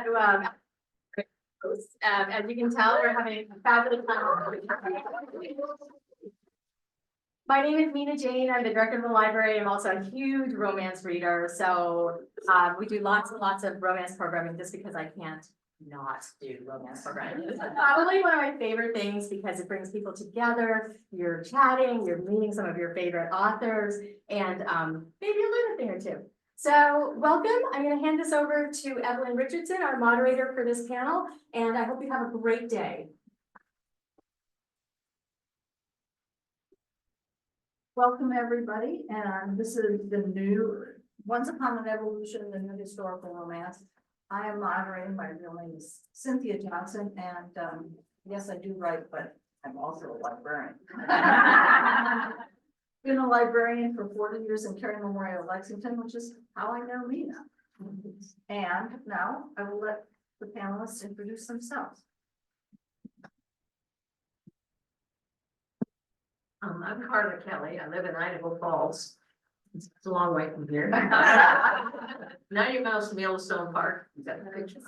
So, as you can tell, we're having a fabulous time. My name is Mina Jane. I'm the director of the library. I'm also a huge romance reader. So we do lots and lots of romance programming just because I can't not do romance programming. It's probably one of my favorite things because it brings people together. You're chatting, you're meeting some of your favorite authors, and maybe you learn a thing or two. So welcome. I'm going to hand this over to Evelyn Richardson, our moderator for this panel, and I hope you have a great day. Welcome, everybody, and this is the new Once Upon an Evolution, the new historical romance. I am moderating. My real name is Cynthia Johnson, and yes, I do write, but I'm also a librarian. Been a librarian for 40 years in Cary Memorial, Lexington, which is how I know Mina. And now I will let the panelists introduce themselves. I'm Carla Kelly. I live in Idaho Falls. It's a long way from here. 90 miles from Yellowstone Park. You got the picture.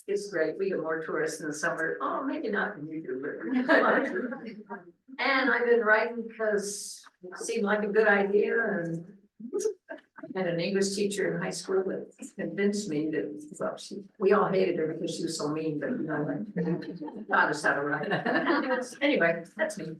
It's great. We get more tourists in the summer. Oh, maybe not in you do, but and I've been writing because it seemed like a good idea, and I had an English teacher in high school that convinced me that, well, we all hated her because she was so mean, but you know, like, taught us how to write. Anyway, that's me.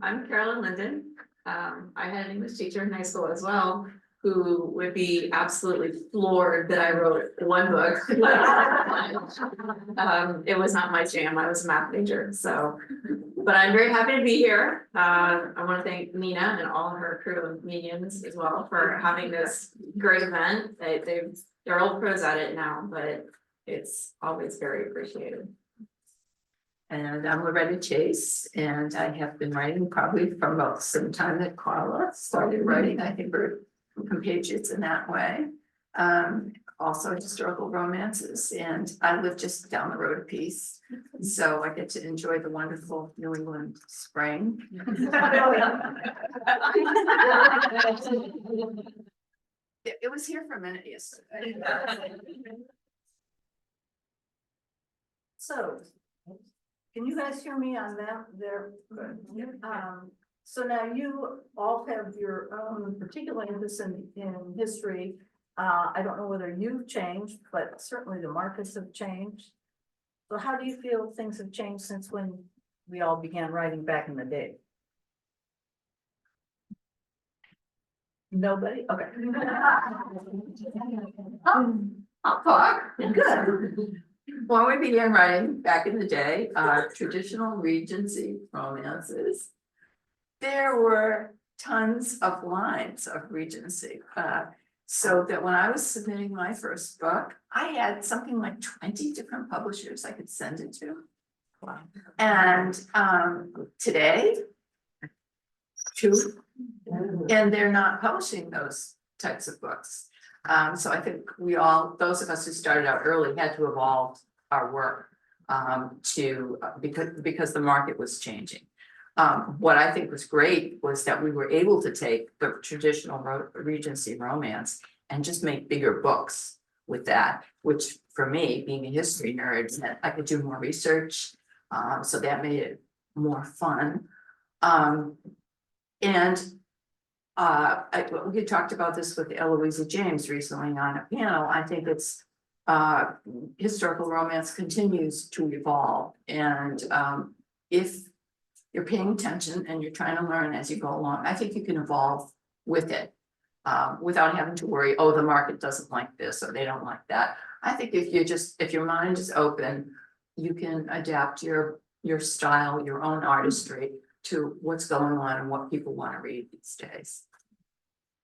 I'm Caroline Linden. I had an English teacher in high school as well, who would be absolutely floored that I wrote one book. It was not my jam. I was a math major, so. But I'm very happy to be here. I want to thank Mina and all her crew of mediums as well for having this great event. They're old pros at it now, but it's always very appreciated. And I'm Loretta Chase, and I have been writing probably from about the same time that Carla started writing. I think we're compatriots in that way. Also historical romances, and I live just down the road a piece, so I get to enjoy the wonderful New England spring. It was here for a minute yesterday. So, can you guys hear me on that? There. So now you all have your own particular interest in history. I don't know whether you've changed, but certainly the markets have changed. So how do you feel things have changed since when we all began writing back in the day? Nobody? Okay. I'll talk. Good. When we began writing back in the day, traditional Regency romances, there were tons of lines of Regency. So that when I was submitting my first book, I had something like 20 different publishers I could send it to. Wow. And today, 2, and they're not publishing those types of books. So I think we all, those of us who started out early, had to evolve our work because the market was changing. What I think was great was that we were able to take the traditional Regency romance and just make bigger books with that, which for me, being a history nerd, meant I could do more research. So that made it more fun. We talked about this with Eloisa James recently on a panel. I think it's historical romance continues to evolve, and if you're paying attention and you're trying to learn as you go along, I think you can evolve with it without having to worry, oh, the market doesn't like this or they don't like that. I think if your mind is open, you can adapt your style, your own artistry to what's going on and what people want to read these days.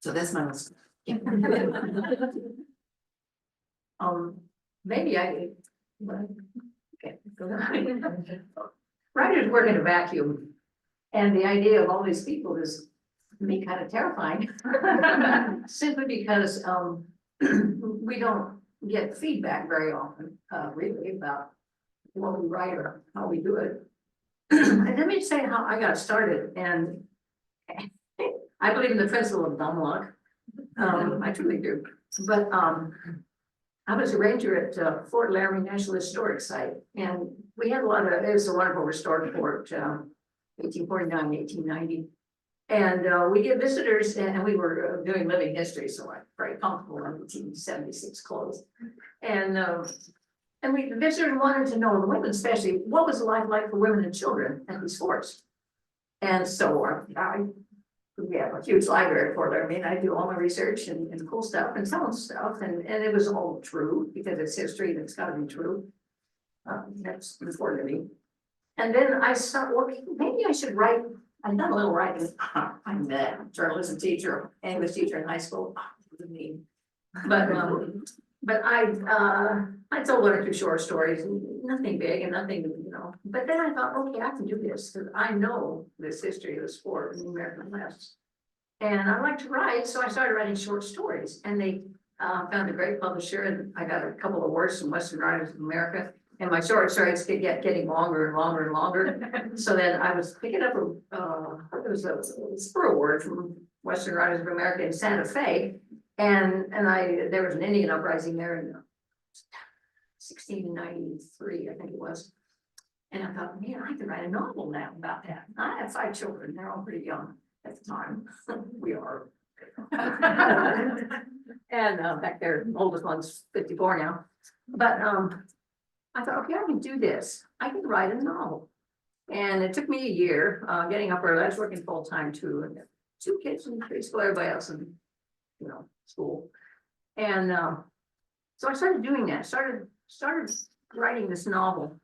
So that's my list. Maybe I. Okay. Writers work in a vacuum, and the idea of all these people is to me kind of terrifying. Simply because we don't get feedback very often, really, about what we write or how we do it. And let me say how I got started, and I believe in the principle of dumb luck. I truly do. But, I was a ranger at Fort Laramie National Historic Site, and we had a lot of, it was a wonderful restored fort, 1849, 1890. And we get visitors, and we were doing living history, so I'm very comfortable in 1876 clothes. And we, the visitors wanted to know, the women especially, what was life like for women and children at these forts? And so we have a huge library at Fort Laramie. I do all my research and cool stuff and some stuff, and it was all true because it's history and it's gotta be true. That's important to me. And then I started working, maybe I should write, I've done a little writing. I'm a journalism teacher, English teacher in high school. But I told one or two short stories, nothing big and nothing, you know, but then I thought, okay, I can do this, because I know this history of the sport in the American West. And I like to write, so I started writing short stories, and they found a great publisher, and I got a couple of awards from Western Writers of America. And my short stories getting longer and longer and longer. So then I was picking up it was a spur award from Western Writers of America in Santa Fe. And there was an Indian uprising there in 1693, I think it was. And I thought, man, I could write a novel now about that. I have 5 children, they're all pretty young at the time. We are. And back there, the oldest one's 54 now. But I thought, okay, I can do this. I can write a novel. And it took me a year, getting up early. I was working full time too, and 2 kids in preschool, everybody else in, you know, school. And so I started doing that. Started writing this novel,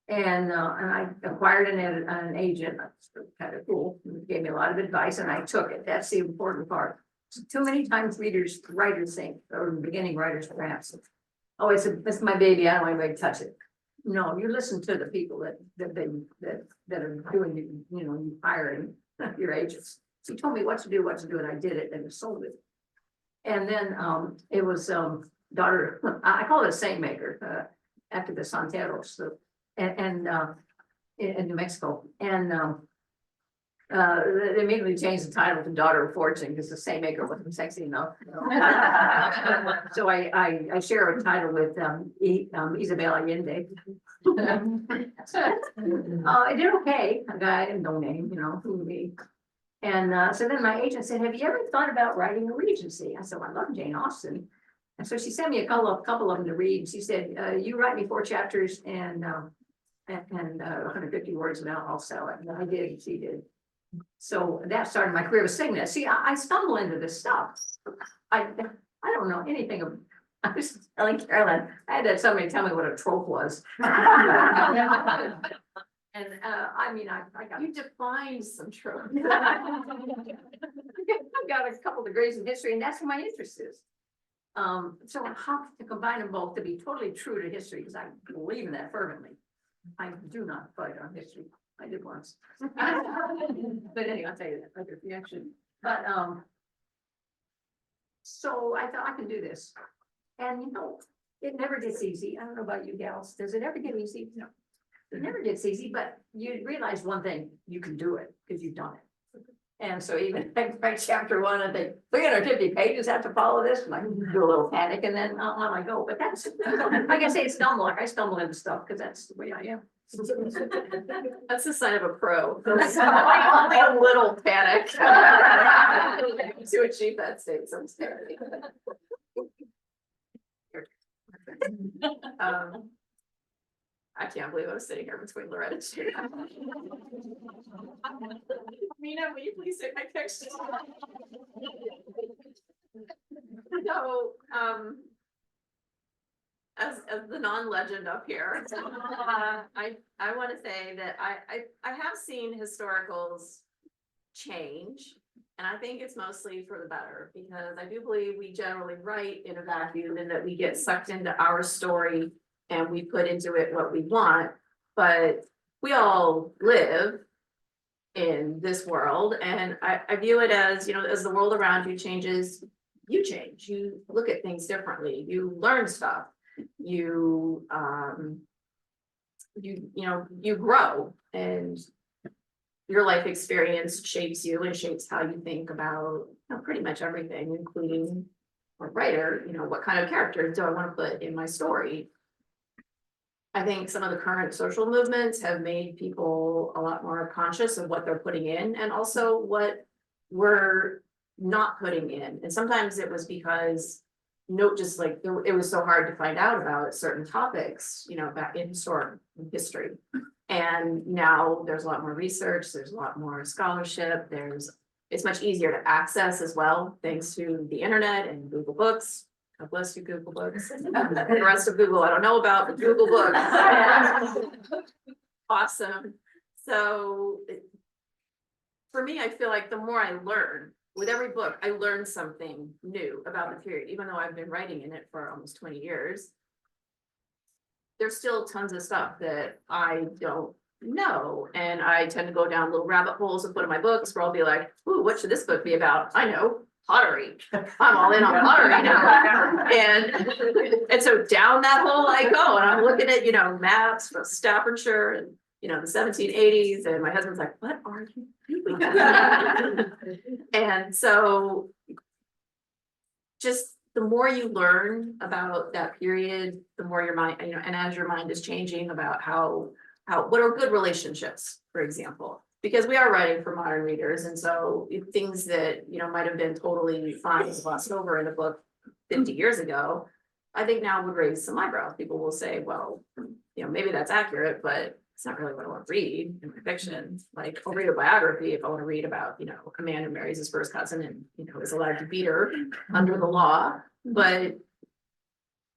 and I acquired an agent. That's kind of cool. He gave me a lot of advice, and I took it. That's the important part. Too many times writers think, or beginning writers perhaps, oh, it's my baby, I don't want anybody to touch it. No, you listen to the people that are doing, you know, you hiring your agents. So he told me what to do, and I did it, and it sold it. And then it was daughter, I call it a saint maker, after the Santeros, and in New Mexico. And they immediately changed the title to Daughter of Fortune because the saint maker wasn't sexy enough. So I share a title with Isabel Allende. I did okay. A guy, no name, you know, who me. And so then my agent said, have you ever thought about writing a Regency? I said, well, I love Jane Austen. And so she sent me a couple of them to read. She said, you write me 4 chapters and 150 words and I'll sell it. And I did, she did. So that started my career with Signet. See, I stumble into this stuff. I don't know anything of. I was telling Caroline, I had that somebody tell me what a trope was. And I mean, I got. You defined some tropes. I've got a couple of degrees in history, and that's what my interest is. So how to combine them both to be totally true to history, because I believe in that fervently. I do not fight on history. I did once. But anyway, I'll tell you that later, the action. But so I thought I can do this. And you know, it never gets easy. I don't know about you gals. Does it ever get easy? No. It never gets easy, but you realize one thing, you can do it because you've done it. And so even by chapter 1, I think 350 pages have to follow this, and I do a little panic, and then on I go. But that's, like I say, it's dumb luck. I stumble into stuff because that's the way I am. That's the sign of a pro. Only a little panic. To achieve that state someday. I can't believe I was sitting here between Loretta Chase. Mina, will you please take my picture? So, as the non-legend up here, I want to say that I have seen historicals change, and I think it's mostly for the better, because I do believe we generally write in a vacuum and that we get sucked into our story and we put into it what we want, but we all live in this world, and I view it as, you know, as the world around you changes, you change, you look at things differently, you learn stuff. You you know, you grow, and your life experience shapes you and shapes how you think about, you know, pretty much everything, including a writer, you know, what kind of characters do I want to put in my story? I think some of the current social movements have made people a lot more conscious of what they're putting in and also what we're not putting in. And sometimes it was because just like it was so hard to find out about certain topics, you know, back in history. And now there's a lot more research, there's a lot more scholarship, it's much easier to access as well, thanks to the internet and Google Books. God bless you, Google Books. The rest of Google, I don't know about, but Google Books. Awesome. So for me, I feel like the more I learn, with every book, I learn something new about the period, even though I've been writing in it for almost 20 years. There's still tons of stuff that I don't know. And I tend to go down little rabbit holes of one of my books where I'll be like, ooh, what should this book be about? I know. Pottery. I'm all in on pottery now. And so down that hole I go, and I'm looking at, you know, maps from Staffordshire and, you know, the 1780s. And my husband's like, what are you doing? And so just the more you learn about that period, the more your mind, you know, and as your mind is changing about what are good relationships, for example. Because we are writing for modern readers, and so things that, you know, might have been totally fine glossed over in a book 50 years ago, I think now would raise some eyebrows. People will say, well, you know, maybe that's accurate, but it's not really what I want to read in my fiction. Like, I'll read a biography if I want to read about, you know, a man who marries his first cousin and, you know, is allowed to beat her under the law. But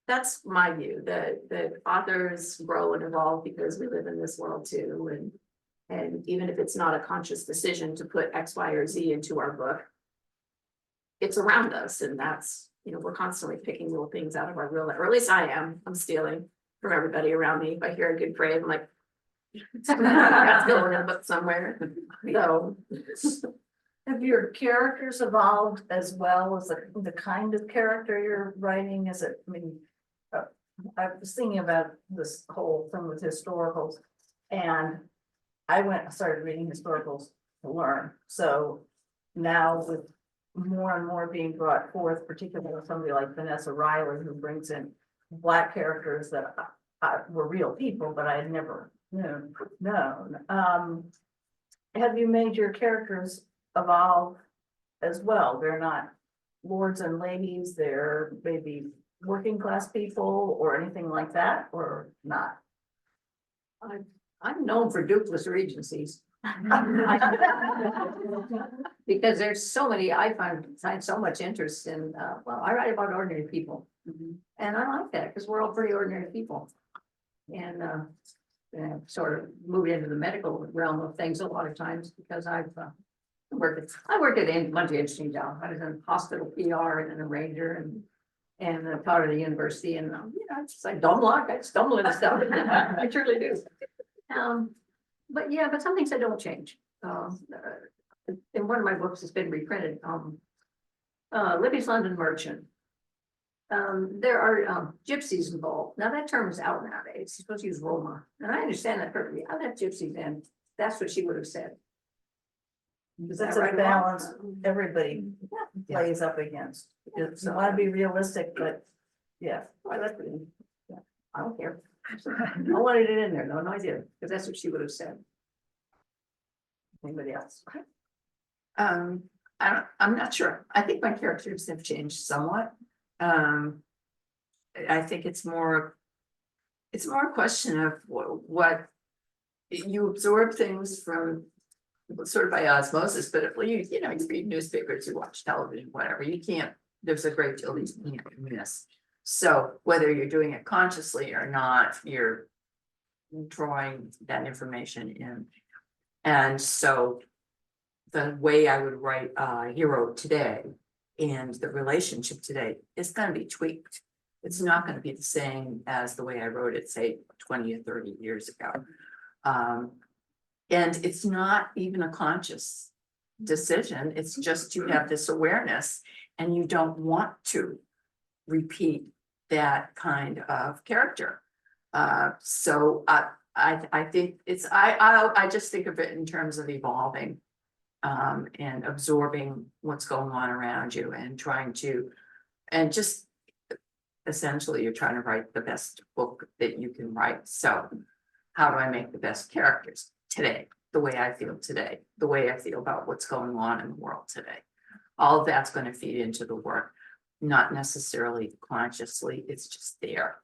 that's my view, that authors grow and evolve because we live in this world too, and even if it's not a conscious decision to put X, Y, or Z into our book, it's around us. And that's, you know, we're constantly picking little things out of our real life, or at least I am. I'm stealing from everybody around me. If I hear a good phrase, I'm like, that's going in a book somewhere. So Have your characters evolved as well as the kind of character you're writing? Is it, I mean, I was thinking about this whole thing with historicals, and I started reading historicals to learn. So now with more and more being brought forth, particularly somebody like Vanessa Riley, who brings in Black characters that were real people, but I had never known. Have you made your characters evolve as well? They're not lords and ladies, they're maybe working class people or anything like that, or not? I'm known for duplicitous regencies. Because there's so many, I find so much interest in, well, I write about ordinary people. And I like that because we're all pretty ordinary people. And sort of moved into the medical realm of things a lot of times because I worked at a bunch of interesting jobs. I was in hospital PR and an arranger and taught at the university, and you know, it's just like dumb luck. I stumble into stuff. I truly do. But some things I don't change. In one of my books, it's been reprinted. Libby's London Merchant. There are gypsies involved. Now that term is out nowadays. You're supposed to use Roma, and I understand that perfectly. I let gypsies in. That's what she would have said. Because that's a balance everybody plays up against. It's, I want to be realistic, but yeah. I left it in. Yeah, I don't care. I wanted it in there, no idea, because that's what she would have said. Anybody else? I'm not sure. I think my characters have changed somewhat. I think it's more a question of what you absorb things from sort of by osmosis, but if you read newspapers, you watch television, whatever, there's a great deal you can't miss. So whether you're doing it consciously or not, you're drawing that information in. And so the way I would write a hero today and the relationship today is going to be tweaked. It's not going to be the same as the way I wrote it, say 20 or 30 years ago. And it's not even a conscious decision. It's just you have this awareness and you don't want to repeat that kind of character. So I think it's, I just think of it in terms of evolving. And absorbing what's going on around you and trying to, and just. Essentially, you're trying to write the best book that you can write, so. How do I make the best characters today, the way I feel today, the way I feel about what's going on in the world today? All of that's gonna feed into the work, not necessarily consciously, it's just there.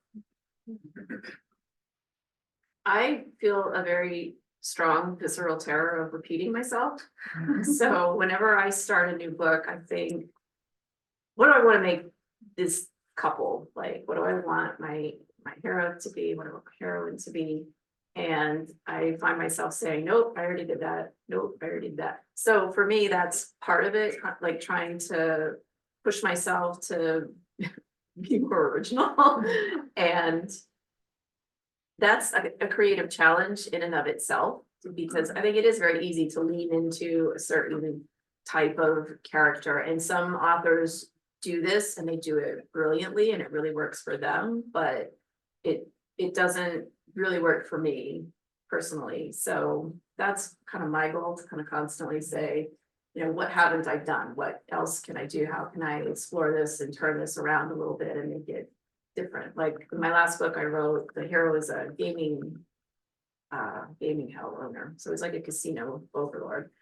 I feel a very strong visceral terror of repeating myself. So whenever I start a new book, I think, what do I want to make this couple like? What do I want my hero to be? What do I want my heroine to be? And I find myself saying, nope, I already did that. Nope, I already did that. So for me, that's part of it, like trying to push myself to be more original. And that's a creative challenge in and of itself, because I think it is very easy to lean into a certain type of character, and some authors do this and they do it brilliantly and it really works for them, but it doesn't really work for me personally. So that's kind of my goal, to kind of constantly say, you know, what haven't I done? What else can I do? How can I explore this and turn this around a little bit and make it different? Like in my last book I wrote, the hero is a gaming hell owner. So it's like a casino overlord.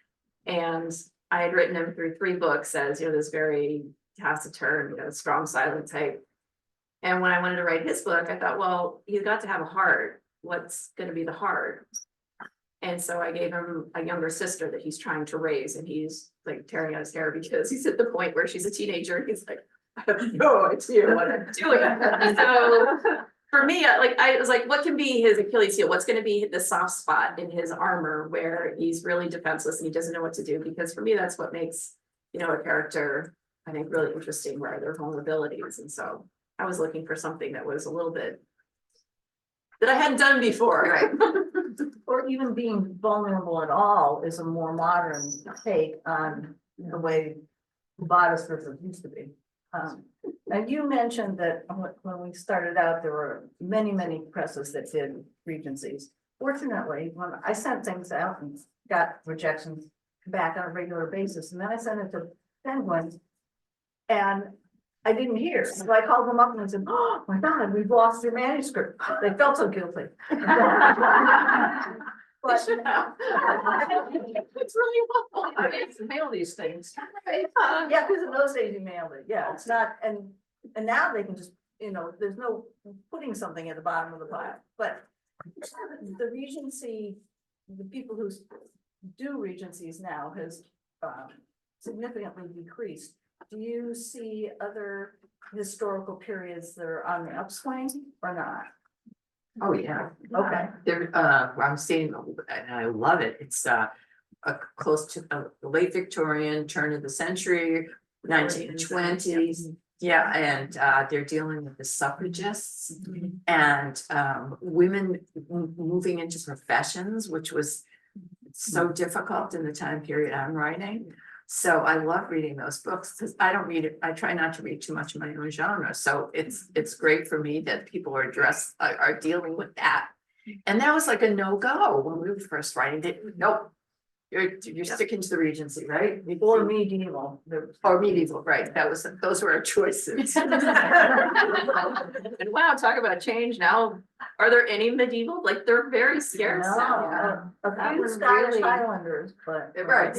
And I had written him through 3 books as, you know, this very taciturn, you know, strong silent type. And when I wanted to write his book, I thought, well, he's got to have a heart. What's going to be the heart? And so I gave him a younger sister that he's trying to raise, and he's like tearing out his hair because he's at the point where she's a teenager. And he's like, I have no idea what I'm doing. So for me, I was like, what can be his Achilles heel? What's going to be the soft spot in his armor where he's really defenseless and he doesn't know what to do? Because for me, that's what makes, you know, a character, I think, really interesting, where their vulnerabilities. And so I was looking for something that was a little bit that I hadn't done before. Right. Or even being vulnerable at all is a more modern take on the way bodice versus used to be. And you mentioned that when we started out, there were many, many presses that did regencies. Fortunately, when I sent things out and got rejections back on a regular basis, and then I sent it to Penguin, and I didn't hear. So I called them up and I said, oh my God, we've lost your manuscript. They felt so guilty. But It's really helpful. I mean, to mail these things. yeah, because in those days you mailed it. Yeah, it's not, and now they can just, you know, there's no putting something at the bottom of the pile. But the Regency, the people who do Regencies now has significantly decreased. Do you see other historical periods that are on the upswing or not? Oh, yeah. Okay. There, I'm seeing, and I love it, it's close to the late Victorian, turn of the century, 1920s. Yeah, and they're dealing with the suffragists and women moving into professions, which was so difficult in the time period I'm writing. So I love reading those books because I don't read it. I try not to read too much of my own genre. So it's great for me that people are are dealing with that. And that was like a no-go when we were first writing it. Nope. You're sticking to the Regency, right? Or medieval. Or medieval, right? Those were our choices. And wow, talk about change now. Are there any medieval? Like, they're very scarce now. A That few was Scottish really- Highlanders, but. Right.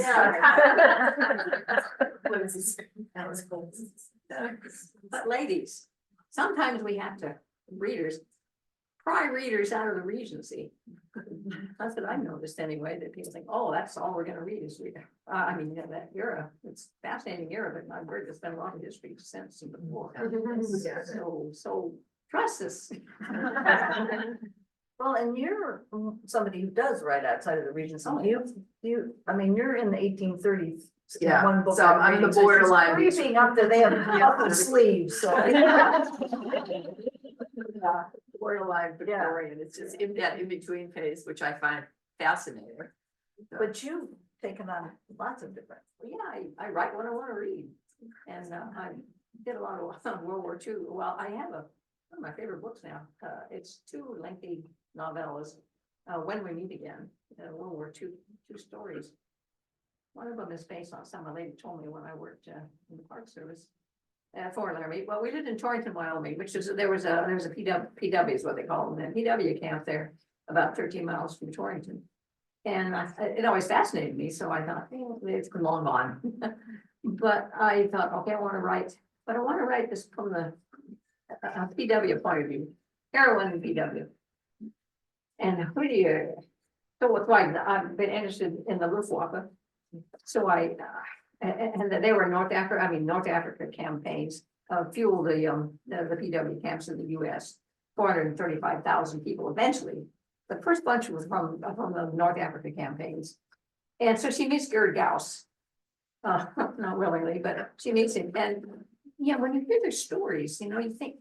What is this? That was cool. But ladies, sometimes we have to, readers, pry readers out of the Regency. That's what I've noticed anyway, that people think, oh, that's all we're gonna read is I mean, yeah, that era, it's fascinating era, but not very, there's been a lot of history since and before. So trust us. Well, and you're somebody who does write outside of the Regency. Oh, I mean, you're in the 1830s. Yeah, One book so I'm reading, the so it's borderline creeping up there, they have puffy sleeves, so. Borderline Victorian, it's just in that in-between phase, which I find fascinating. But you've taken on lots of different. Yeah, I write what I want to read. And I did a lot of World War II. Well, I have one of my favorite books now. It's 2 lengthy novellas. When We Meet Again, World War II, 2 stories. One of them is based on some a lady told me when I worked in the Park Service. Foreign Army. Well, we lived in Torrington, Wyoming, which is there was a PW is what they call them, a PW camp there, about 13 miles from Torrington. And it always fascinated me, so I thought, it's long gone. But I thought, okay, I want to write, but I want to write this from the PW point of view, heroine and PW. And who do you? So what's why I've been interested in the Luftwaffe. So and they were North Africa campaigns, fueled the PW camps in the US, 435,000 people eventually. The first bunch was from the North Africa campaigns. And so she meets Gerd Gauss, not willingly, but she meets him. And yeah, when you hear their stories, you think,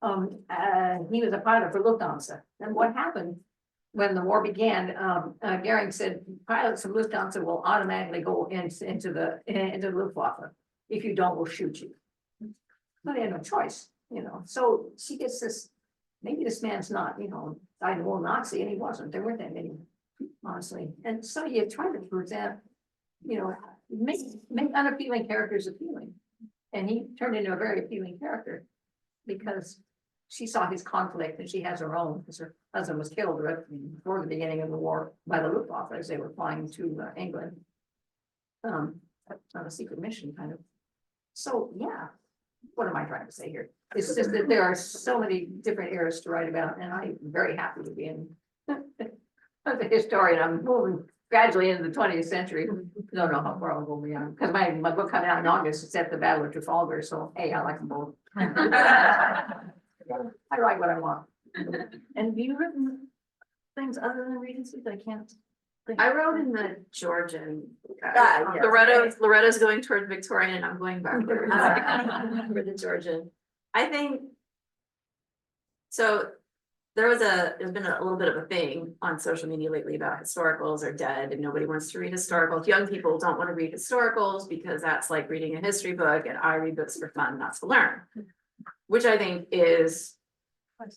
he was a pilot for Lufthansa. And what happened when the war began, Goering said pilots from Lufthansa will automatically go into the Luftwaffe. If you don't, we'll shoot you. But they had no choice, So she gets this, maybe this man's not, I will Nazi, and he wasn't. There weren't that many, honestly. And so you try to present, make unappealing characters appealing. And he turned into a very appealing character because she saw his conflict and she has her own, because her husband was killed right before the beginning of the war by the Luftwaffe as they were flying to England. On a secret mission, kind of. So, yeah, what am I trying to say here? It's just that there are so many different eras to write about, and I'm very happy to be in as a historian. I'm moving gradually into the 20th century. Don't know how far I'll go beyond, because my book coming out in August is at the Battle of Trafalgar, so hey, I like them both. I write what I want. And have you written things other than Regency that I can't? I wrote in the Georgian. Ah, yes. Loretta's going toward Victorian and I'm going backwards. For the Georgian. I think. So there's been a little bit of a thing on social media lately about historicals are dead and nobody wants to read historicals. Young people don't want to read historicals because that's like reading a history book, and I read books for fun, not to learn. Which I think is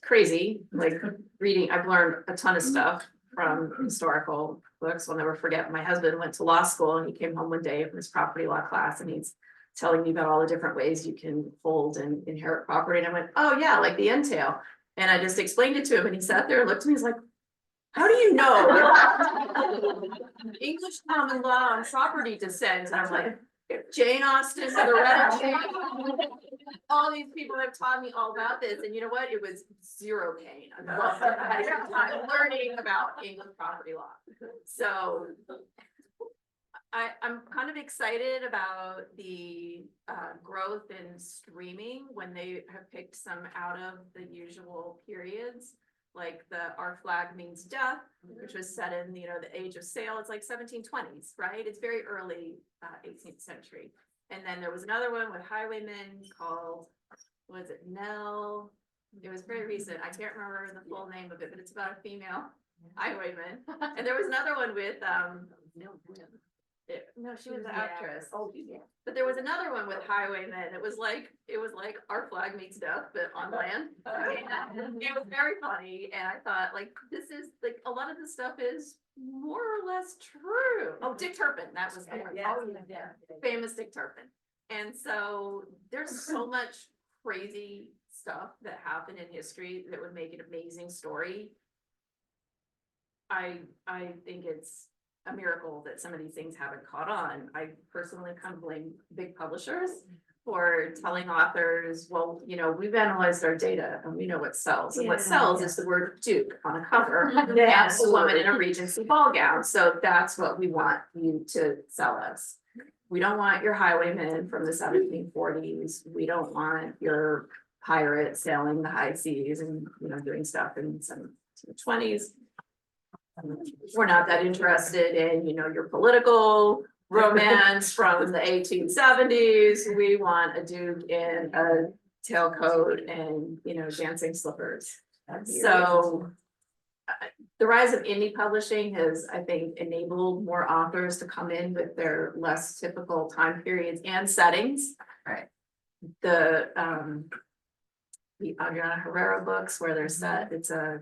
crazy, like reading, I've learned a ton of stuff from historical books. I'll never forget, my husband went to law school and he came home one day from his property law class and he's telling me about all the different ways you can hold and inherit property. And I went, oh yeah, like the entail. And I just explained it to him and he sat there and looked at me, he's like, how do you know English common law on property descent? And I'm like, Jane Austen, Loretta Chase, all these people have taught me all about this, and you know what? It was zero pain. I had time learning about English property law. So I'm kind of excited about the growth in streaming when they have picked some out of the usual periods. Like Our Flag Means Death, which was set in, the age of sail. It's like 1720s, right? It's very early 18th century. And then there was another one with highwaymen called, was it Nell? It was very recent. I can't remember the full name of it, but it's about a female highwayman. And there was another one with, no, she was an actress. Oh, yeah. But there was another one with highwaymen. It was like Our Flag Means Death, but on land. It was very funny, and I thought, like, this is like a lot of this stuff is more or less true. Oh, Dick Turpin, that was the one. Famous Dick Turpin. And so there's so much crazy stuff that happened in history that would make an amazing story. I think it's a miracle that some of these things haven't caught on. I personally kind of blame big publishers for telling authors, well, we've analyzed our data and we know what sells. And what sells is the word Duke on a cover and a woman in a Regency ball gown. So that's what we want you to sell us. We don't want your highwaymen from the 1740s. We don't want your pirates sailing the high seas and doing stuff in some 20s. We're not that interested in, your political romance from the 1870s. We want a duke in a tailcoat and, dancing slippers. So the rise of indie publishing has, I think, enabled more authors to come in with their less typical time periods and settings. Right. The the Adriana Herrera books where they're set, it's a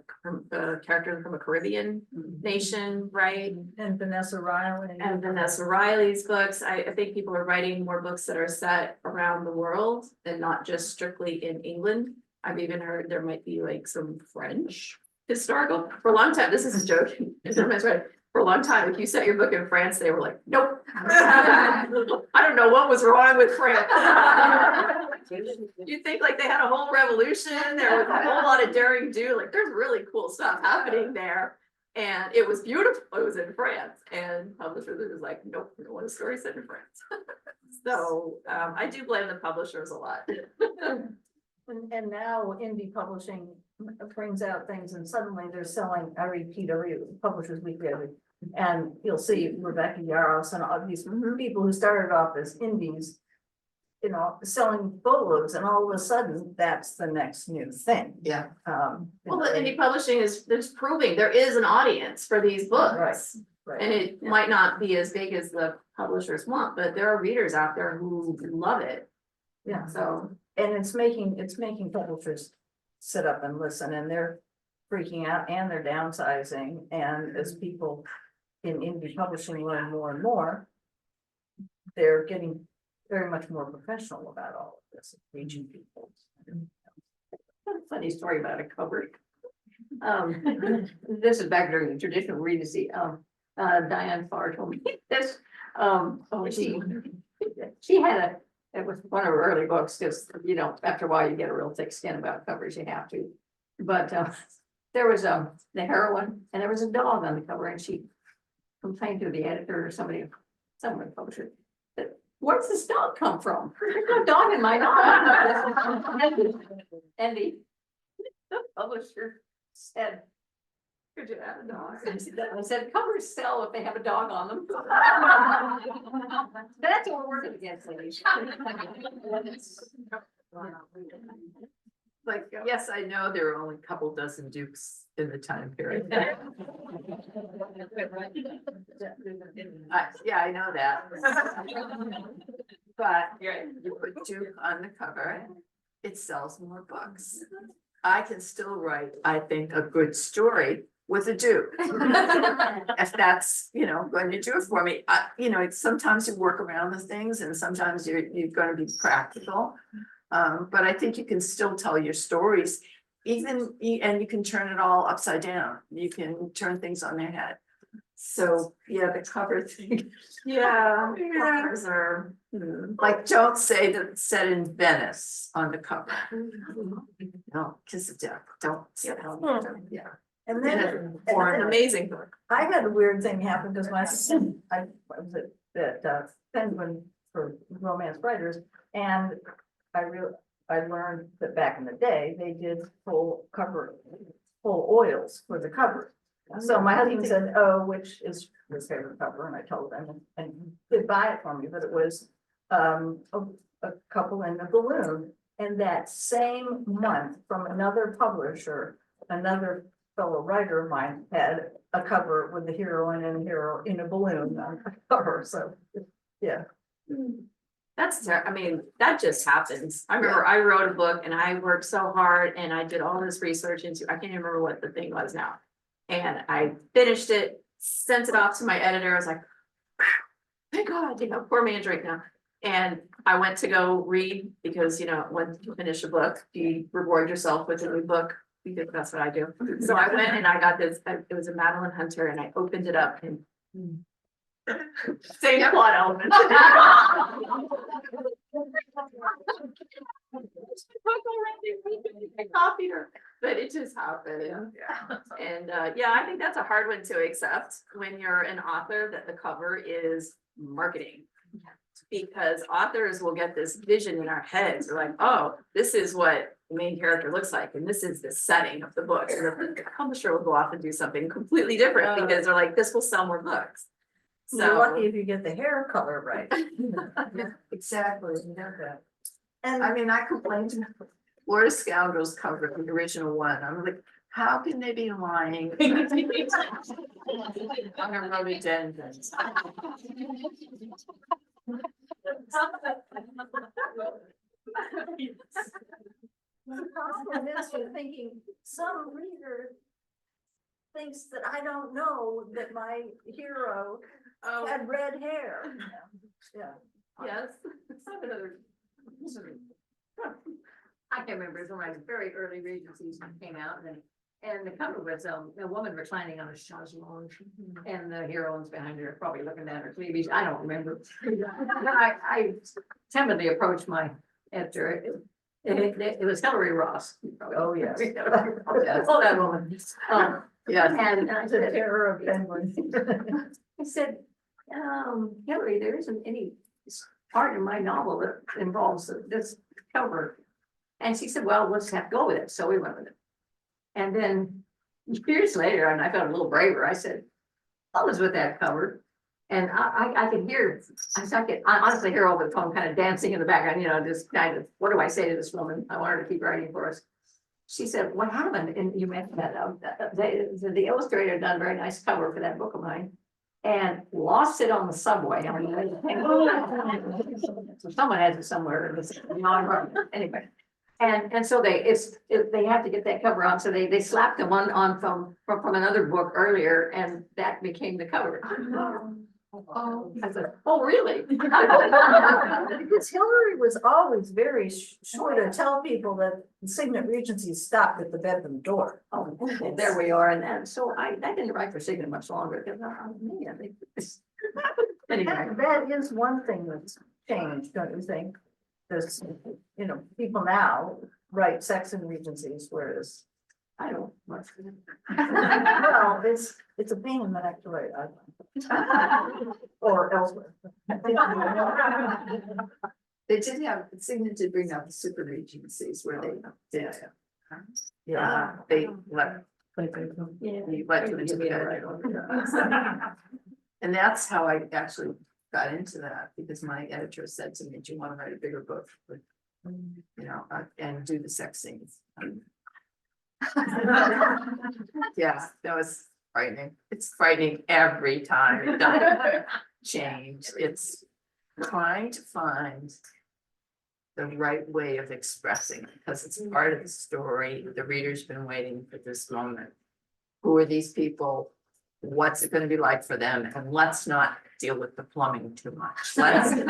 character from a Caribbean nation, right? And Vanessa Riley. And Vanessa Riley's books, I think people are writing more books that are set around the world and not just strictly in England. I've even heard there might be like some French historical, for a long time, this is a joke, sometimes right, for a long time, if you set your book in France, they were like, nope. I don't know what was wrong with France. You think like they had a whole revolution, there was a whole lot of daring do, like there's really cool stuff happening there. And it was beautiful, it was in France, and publishers was like, nope, we don't want a story set in France. So I do blame the publishers a lot. And now indie publishing brings out things and suddenly they're selling, I read PW, Publishers Weekly, and you'll see Rebecca Yaros and all these people who started off as indies, you know, selling boatloads, and all of a sudden, that's the next new thing. Yeah. Well, the indie publishing is proving there is an audience for these books. Right. And it might not be as big as the publishers want, but there are readers out there who love it. Yeah. So, And it's making publishers sit up and listen, and they're freaking out and they're downsizing, and as people in indie publishing learn more and more, they're getting very much more professional about all of this, reaching people. Funny story about a cover. This is back during the traditional regency. Diane Farr told me this. She had it was one of her early books, because you know, after a while you get a real thick skin about covers, you have to. But there was the heroine, and there was a dog on the cover, and she complained to the editor or someone publisher, that where's this dog come from? There's no dog in my novel. And the publisher said, could you have a dog? I said, covers sell if they have a dog on them. That's what we're working against, ladies. Like, yes, I know there are only a couple dozen dukes in the time period. Yeah, I know that. But you put Duke on the cover, it sells more books. I can still write, I think, a good story with a Duke. If that's, you know, going to do it for me, you know, it's sometimes you work around the things and sometimes you're going to be practical. But I think you can still tell your stories, and you can turn it all upside down. You can turn things on their head. So, yeah, the cover thing. Yeah. Covers are, like, don't say that it's set in Venice on the cover. No, kiss of death, don't say that. Yeah. And then, or an amazing book. I had a weird thing happen because my son, I was at Penguin for romance writers, and I learned that back in the day, they did full oils for the cover. So my husband said, oh, which is his favorite cover, and I told him, and he'd buy it for me, but it was a couple in a balloon. And that same month, from another publisher, another fellow writer of mine had a cover with the heroine and hero in a balloon on the cover, so, yeah. I mean, that just happens. I remember I wrote a book and I worked so hard and I did all this research into, I can't even remember what the thing was now. And I finished it, sent it off to my editor. I was like, thank God, you know, pour me a drink now. And I went to go read, because, you know, when you finish a book, you reward yourself with a new book, because that's what I do. So I went and I got this, it was a Madeline Hunter, and I opened it up and same plot element. Copied her, but it just happened. Yeah. And yeah, I think that's a hard one to accept when you're an author, that the cover is marketing. Because authors will get this vision in our heads. They're like, oh, this is what the main character looks like, and this is the setting of the book. And the publisher will go off and do something completely different, because they're like, this will sell more books. You're lucky if you get the hair color right. Exactly. And I mean, I complained to Florida Scoundrels cover, the original one. I'm like, how can they be lying? On a rhododendron. thinking, some reader thinks that I don't know that my hero Oh, had red hair. Yeah. yes. I can't remember, it was one of my very early Regencies came out and the cover was a woman reclining on a chaise lounge. And the heroines behind her probably looking down her cleavage, I don't remember. I timidly approached my editor. It was Hillary Ross. Oh, yes. Oh, that woman. Yes. And I The said, terror of penguins. I said, Hillary, there isn't any part in my novel that involves this cover. And she said, well, let's have to go with it. So we went with it. And then years later, and I felt a little braver, I said, I was with that cover. And I could hear, I honestly hear over the phone kind of dancing in the background, you know, just kind of, what do I say to this woman? I want her to keep writing for us. She said, what happened? And you mentioned that the illustrator done a very nice cover for that book of mine. And lost it on the subway. I mean, so someone has it somewhere. Anyway. And so they had to get that cover on, so they slapped them on from another book earlier, and that became the cover. Oh, I said, oh, really? Because Hillary was always very sure to tell people that the Signet Regency stopped at the bedroom door. Oh, there we are, and so I didn't write for Signet much longer, because man, anyway. That is one thing that's changed, don't you think? There's, you know, people now write sex and Regencies, whereas, I don't. well, it's a pain in the neck to write, I think. Or elsewhere. They did have, Signet did bring out the super regencies where they did. They let. You let them into the bedroom. And that's how I actually got into that, because my editor said to me, do you want to write a bigger book? You know, and do the sex scenes. Yeah, that was frightening. It's frightening every time it doesn't change. It's trying to find the right way of expressing, because it's part of the story. The reader's been waiting for this moment. Who are these people? What's it going to be like for them? And let's not deal with the plumbing too much. Let's. And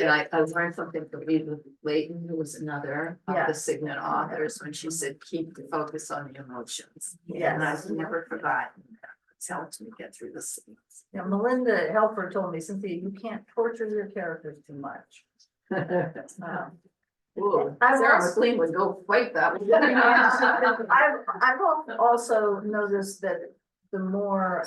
I learned something from Evelyn Richardson, who was another of the Signet authors, when she said, keep the focus on the emotions. And I've never forgotten that. It's helped me get through the scenes. Yeah, Melinda Helfer told me, Cynthia, you can't torture your characters too much. Ooh, I've Sarah also- McLean would go fight that one. I've also noticed that the more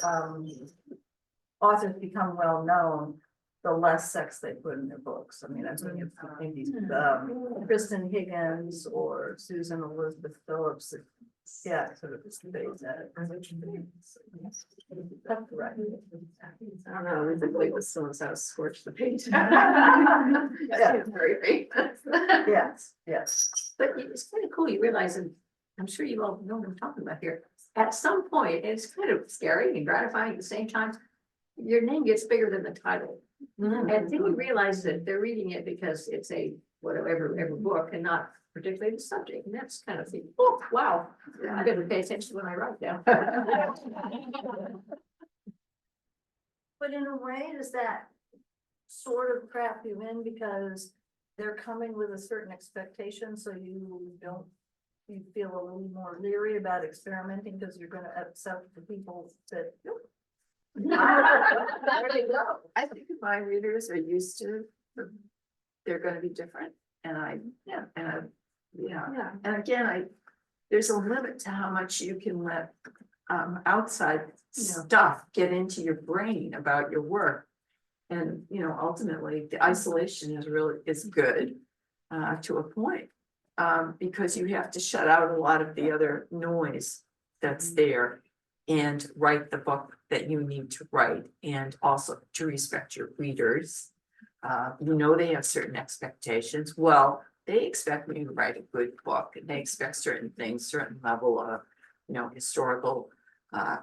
authors become well known, the less sex they put in their books. I mean, I'm thinking of maybe Kristen Higgins or Susan Elizabeth Phillips. Yeah, sort of debate that. That's right. I don't know, I think like this someone's house scorched the page. Yeah. That's very famous. Yes, yes. But it's kind of cool, you realize, and I'm sure you all know what I'm talking about here. At some point, it's kind of scary and gratifying at the same time. Your name gets bigger than the title. And then you realize that they're reading it because it's a whatever book and not particularly the subject. And that's kind of thing. Oh, wow. I better pay attention when I write down. But in a way, does that sort of trap you in because they're coming with a certain expectation, so you feel a little more leery about experimenting because you're gonna accept the people that. There you go. I think if my readers are used to, they're gonna be different, and and again, there's a limit to how much you can let outside stuff get into your brain about your work. And, you know, ultimately, the isolation is good to a point, because you have to shut out a lot of the other noise that's there and write the book that you need to write, and also to respect your readers. You know, they have certain expectations. Well, they expect me to write a good book, and they expect certain things, certain level of, you know, historical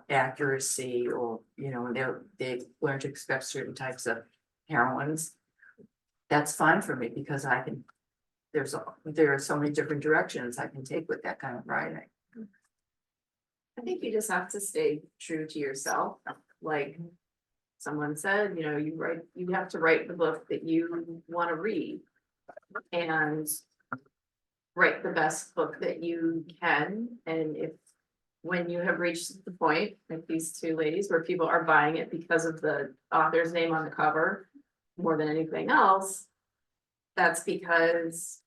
accuracy, or, you know, they learn to expect certain types of heroines. That's fine for me, because I can there are so many different directions I can take with that kind of writing. I think you just have to stay true to yourself, like someone said, you know, you have to write the book that you want to read. And write the best book that you can, and if, when you have reached the point, like these two ladies, where people are buying it because of the author's name on the cover, more than anything else, that's because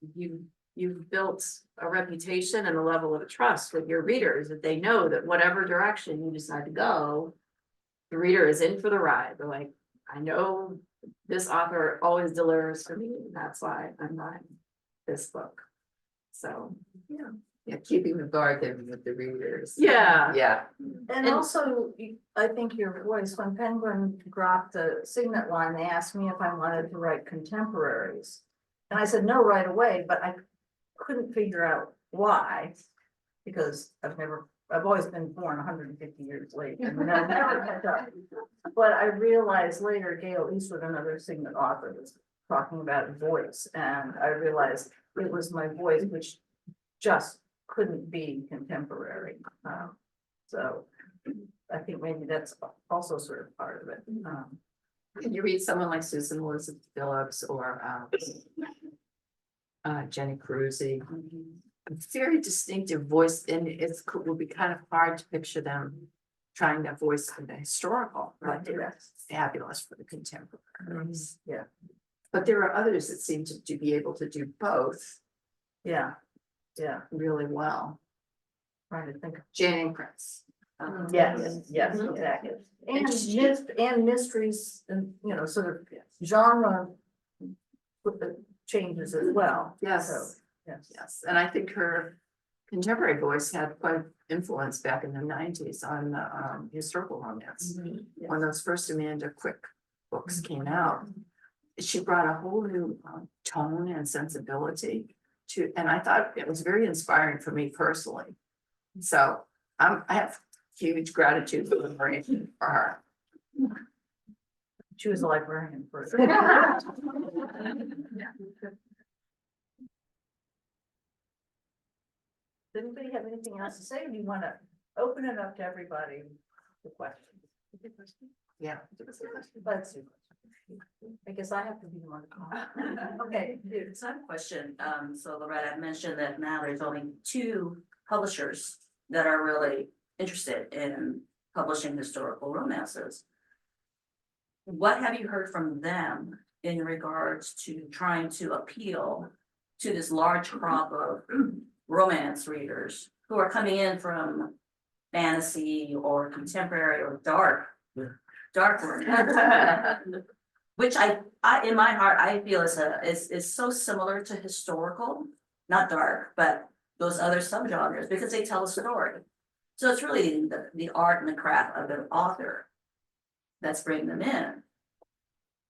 you've built a reputation and a level of trust with your readers, that they know that whatever direction you decide to go, the reader is in for the ride. They're like, I know this author always delivers for me, and that's why I'm buying this book. So, Yeah, keeping the bargain with the readers. yeah. Yeah, And also, I think your voice, when Penguin dropped the signet line, they asked me if I wanted to write contemporaries. And I said no right away, but I couldn't figure out why. Because I've always been born 150 years late. And never had done. But I realized later, Gail Eastwood, another signet author, was talking about voice, and I realized it was my voice, which just couldn't be contemporary. So I think maybe that's also sort of part of it. can you read someone like Susan Elizabeth Phillips or Jenny Cruzy? A very distinctive voice, and will be kind of hard to picture them trying that voice in the historical, but they're fabulous for the contemporaries. Yeah. But there are others that seem to be able to do both Yeah, really well. trying to think. Jane Prince. Yes, exactly. And mysteries, and sort of genre changes as well. Yes. So, yes. Yes, and I think her contemporary voice had quite influence back in the 90s on the historical romance. When those first Amanda Quick books came out, she brought a whole new tone and sensibility to, and I thought it was very inspiring for me personally. So I have huge gratitude for her. She was a librarian for. Does anybody have anything else to say? Or do you want to open it up to everybody? The questions. Yeah. Let's do. I guess I have to be the one. Okay, dude. So I have a question. So Loretta mentioned that now there's only 2 publishers that are really interested in publishing historical romances. What have you heard from them in regards to trying to appeal to this large crop of romance readers who are coming in from fantasy or contemporary or dark romance? Which I in my heart, I feel is so similar to historical, not dark, but those other subgenres, because they tell a story. So it's really the art and the craft of the author that's bringing them in.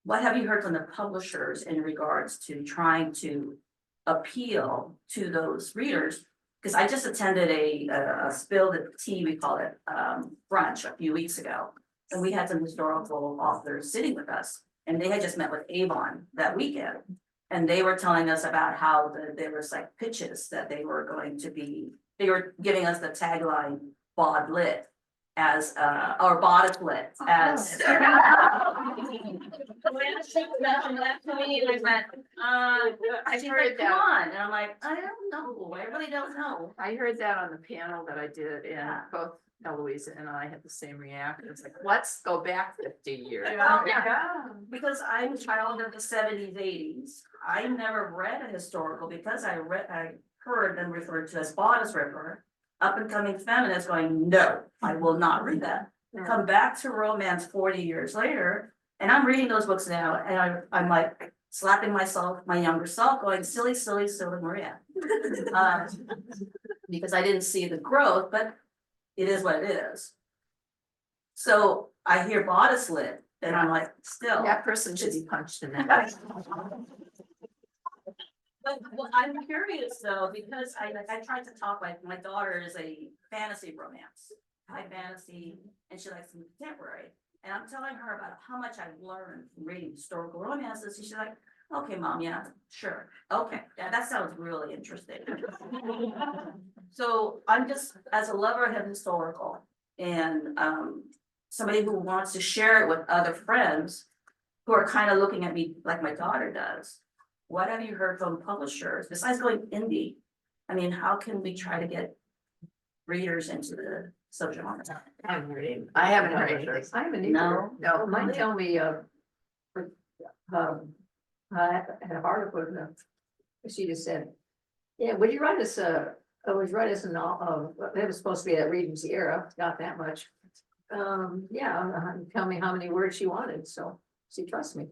What have you heard from the publishers in regards to trying to appeal to those readers? Because I just attended a spill the tea, we call it, brunch a few weeks ago. And we had some historical authors sitting with us. And they had just met with Avon that weekend. And they were telling us about how there was like pitches that they were going to be, they were giving us the tagline bod lit as or bodice lit as. I heard that. Come on, and I'm like, I don't know, I really don't know. I heard that on the panel that I did, and both Eloise and I had the same reaction. It's like, let's go back 50 years. Because I'm a child of the 70s, 80s. I never read a historical because I heard them referred to as bodice ripper. Up and coming feminists going, no, I will not read that. Come back to romance 40 years later, and I'm reading those books now, and I'm like slapping myself, my younger self, going, silly, silly, silly Maria. Because I didn't see the growth, but it is what it is. So I hear bodice lit, and I'm like, still. That person should be punched in the head. But well, I'm curious though, because I tried to talk, like my daughter is a fantasy romance, high fantasy, and she likes some contemporary. And I'm telling her about how much I've learned from reading historical romances, and she's like, Okay, Mom, yeah, sure, okay, yeah, that sounds really interesting. So I'm just, as a lover of historical and somebody who wants to share it with other friends who are kind of looking at me like my daughter does. What have you heard from publishers besides going indie? I mean, how can we try to get readers into the subgenre? I haven't heard anything. I haven't heard anything. I haven't either. No. No, mine tell me, I had a article, she just said, yeah, would you write us a novel, it was supposed to be a Regency era, not that much. Tell me how many words she wanted, so she trusts me.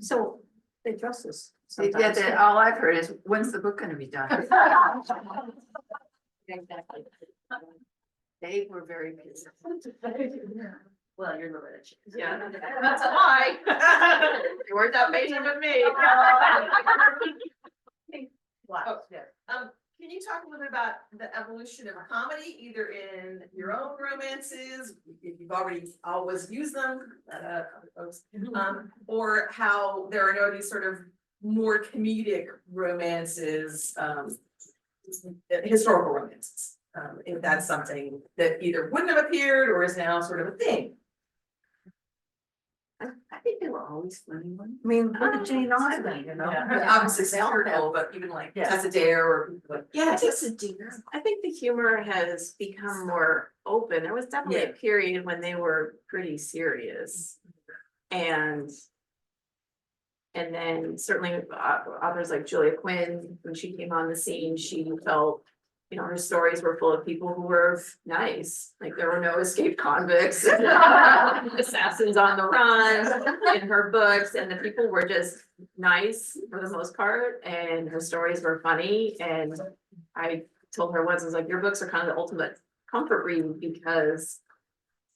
So they trust us. Yeah, sometimes. all I've heard is, when's the book gonna be done? Exactly. They were very busy. Well, you're Loretta Chase. Yeah, that's a lie. You weren't that patient with me. Wow, yeah. Can you talk a little bit about the evolution of comedy, either in your own romances, if you've already always used them, other folks, or how there are no these sort of more comedic romances, historical romances? If that's something that either wouldn't have appeared or is now sort of a thing. I think they were always funny ones. I mean, look at Jane Austen, you know? Obviously satirical, but even like Yeah. Tessa Dare or like. Yeah, I think the humor has become more open. There was definitely a Yeah. period when they were pretty serious. And then certainly authors like Julia Quinn, when she came on the scene, she felt, you know, her stories were full of people who were nice, like there were no escaped convicts, assassins on the run in her books, and the people were just nice for the most part, and her stories were funny. And I told her once, I was like, your books are kind of the ultimate comfort read because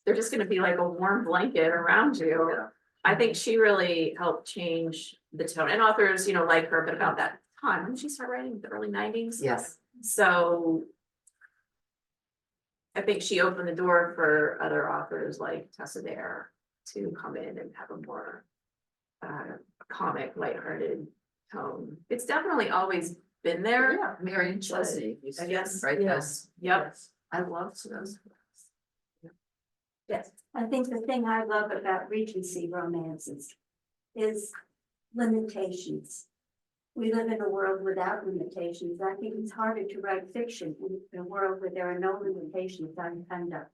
they're just gonna be like a warm blanket around you. Yeah. I think she really helped change the tone, and authors, you know, like her, but about that time, when did she start writing, the early 90s? Yes. So I think she opened the door for other authors like Tessa Dare to come in and have a more comic, lighthearted tone. It's definitely always been there. Yeah, Marion Chesney used to write those. Yep. I loved those. Yes, I think the thing I love about Regency romances is limitations. We live in a world without limitations. I think it's harder to write fiction in a world where there are no limitations on conduct.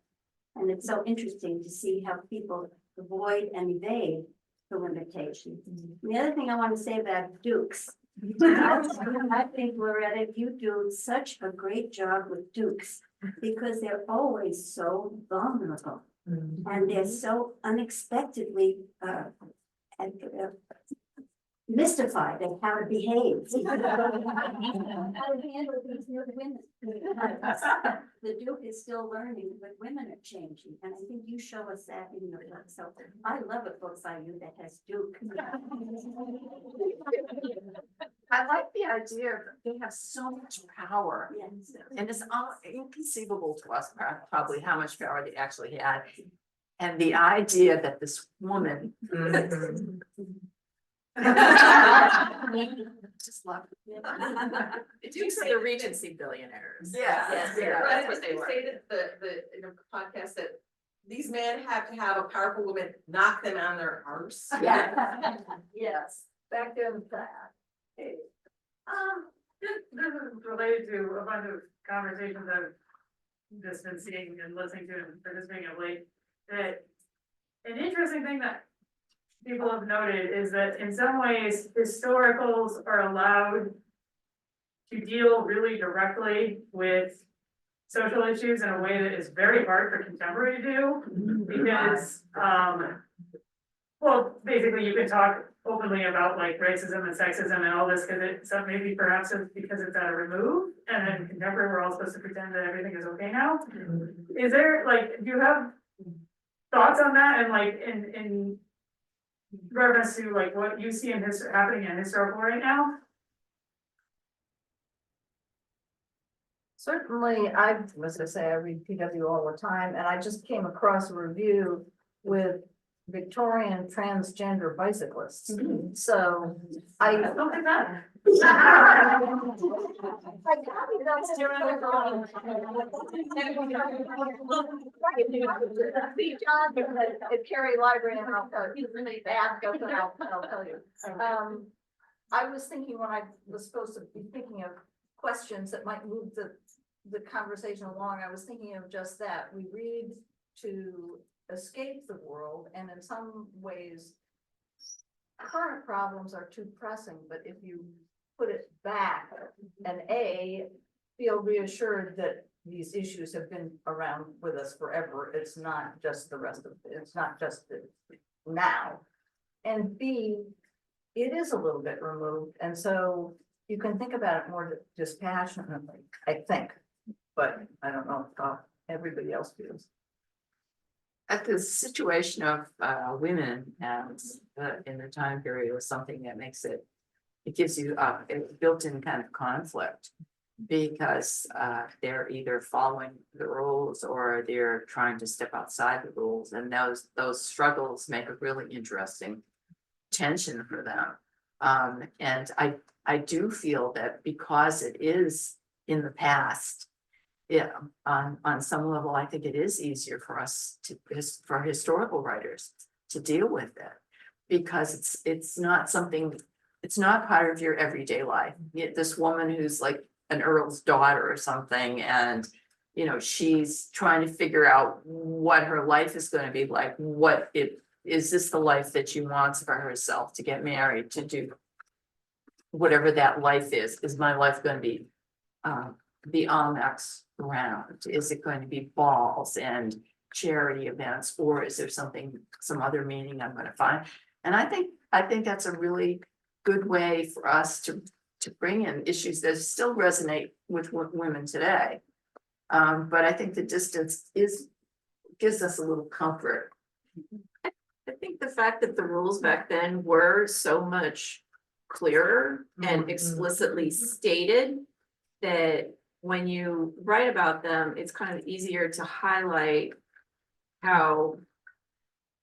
And it's so interesting to see how people avoid and evade the limitations. The other thing I want to say about dukes. I think, Loretta, you do such a great job with dukes because they're always so vulnerable. And they're so unexpectedly mystified at how to behave. How to handle these new women. The Duke is still learning, but women are changing, and I think you show us that in your book. So I love a book by you that has Duke. I like the idea of they have so much power. Yes. And it's inconceivable to us probably how much power they actually had. And the idea that this woman. Just love it. The Dukes are the Regency billionaires. Yeah. Yes, Yeah. that's what they were. Say that the in the podcast that these men have to have a powerful woman knock them on their arse. Yeah. Yes, back in that. This is related to a bunch of conversations I've just been seeing and listening to and participating of late. That an interesting thing that people have noted is that in some ways, historicals are allowed to deal really directly with social issues in a way that is very hard for contemporary to do, because, well, basically you can talk openly about like racism and sexism and all this, because it's maybe perhaps it's because it's at a remove, and in contemporary, we're all supposed to pretend that everything is okay now. Is there, like, do you have thoughts on that, and like, in reference to like what you see in happening in historical right now? Certainly, I was gonna say, I read PW all the time, and I just came across a review with Victorian transgender bicyclists. So I. Look at that. At Cary Library, and I'll tell you, he's really bad, go, but I'll tell you. I was thinking when I was supposed to be thinking of questions that might move the conversation along, I was thinking of just that. We read to escape the world, and in some ways, current problems are too pressing, but if you put it back and feel reassured that these issues have been around with us forever, it's not just the rest of it, it's not just the now. And B, it is a little bit removed, and so you can think about it more dispassionately, I think, but I don't know how everybody else feels. At the situation of women as in the time period was something that makes it gives you a built-in kind of conflict, because they're either following the rules or they're trying to step outside the rules, and those struggles make a really interesting tension for them. And I do feel that because it is in the past, yeah, on some level, I think it is easier for us for historical writers to deal with it, because it's not something, it's not part of your everyday life. This woman who's like an earl's daughter or something, and you know, she's trying to figure out what her life is going to be like. Is this the life that she wants for herself, to get married, to do whatever that life is? Is my life going to be the Amex round? Is it going to be balls and charity events, or is there some other meaning I'm going to find? And I think that's a really good way for us to bring in issues that still resonate with women today. But I think the distance gives us a little comfort. I think the fact that the rules back then were so much clearer and explicitly stated, that when you write about them, it's kind of easier to highlight how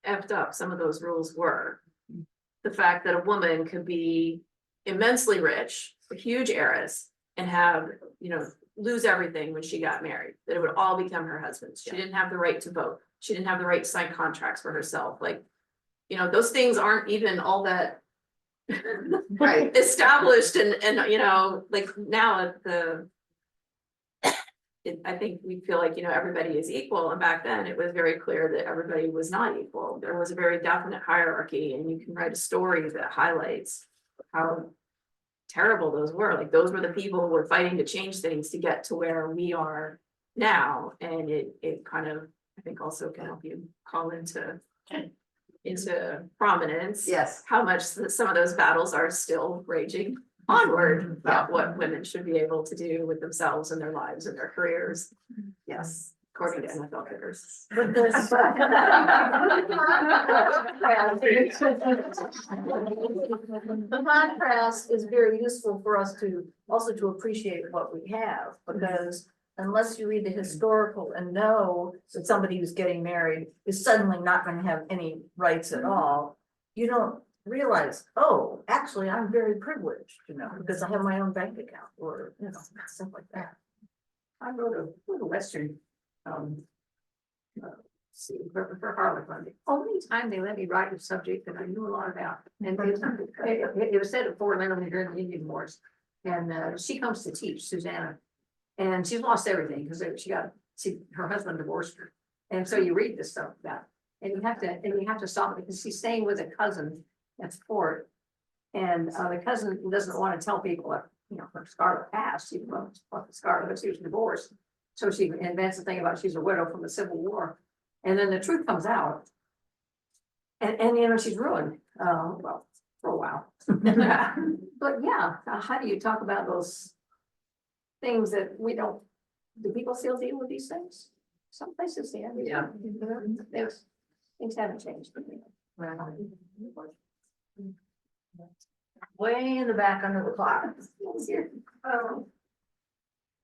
effed up some of those rules were. The fact that a woman could be immensely rich, a huge heiress, and have, you know, lose everything when she got married, that it would all become her husband's. She didn't have the right to vote. She didn't have the right to sign contracts for herself. Like, you know, those things aren't even all that Right. established, and you know, like now at I think we feel like, you know, everybody is equal, and back then it was very clear that everybody was not equal. There was a very definite hierarchy, and you can write a story that highlights how terrible those were. Like, those were the people who were fighting to change things to get to where we are now, and it kind of, I think, also can help you call into prominence. Yes. How much some of those battles are still raging onward about what women should be able to do with themselves and their lives and their careers. Yes. According to NFL figures. But there's the contrast is very useful for us to also to appreciate what we have, because unless you read the historical and know that somebody who's getting married is suddenly not going to have any rights at all, you don't realize, oh, actually, I'm very privileged, you know, because I have my own bank account, or, you know, stuff like that. I wrote a Western, for Harlan Bundy. Only time they let me write a subject that I knew a lot about. And it was set at Fort Leonard during the Indian Wars. And she comes to teach, Susanna. And she's lost everything because her husband divorced her. And so you read this stuff about it. And you have to stop it, because she's staying with a cousin at the fort. And the cousin doesn't want to tell people that, you know, her Scarlet past, even though it's the Scarlet, but she was divorced. So she invents the thing about she's a widow from the Civil War. And then the truth comes out. And you know, she's ruined, well, for a while. But yeah, how do you talk about those things that we don't, do people still deal with these things? Some places they have. Yeah. Things haven't changed. Way in the back under the clock.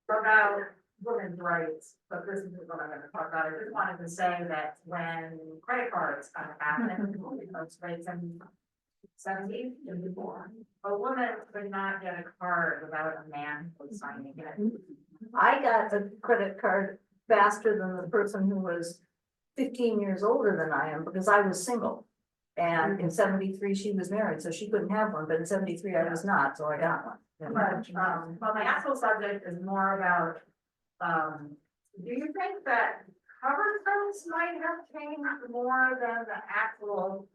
About women's rights, but this is what I'm gonna talk about. I just wanted to say that when credit cards kind of happened, because rates in 70 and before, a woman could not get a card without a man signing it. I got a credit card faster than the person who was 15 years older than I am, because I was single. And in 73, she was married, so she couldn't have one, but in 73, I was not, so I got one. But my actual subject is more about, do you think that cover stories might have changed more than the actual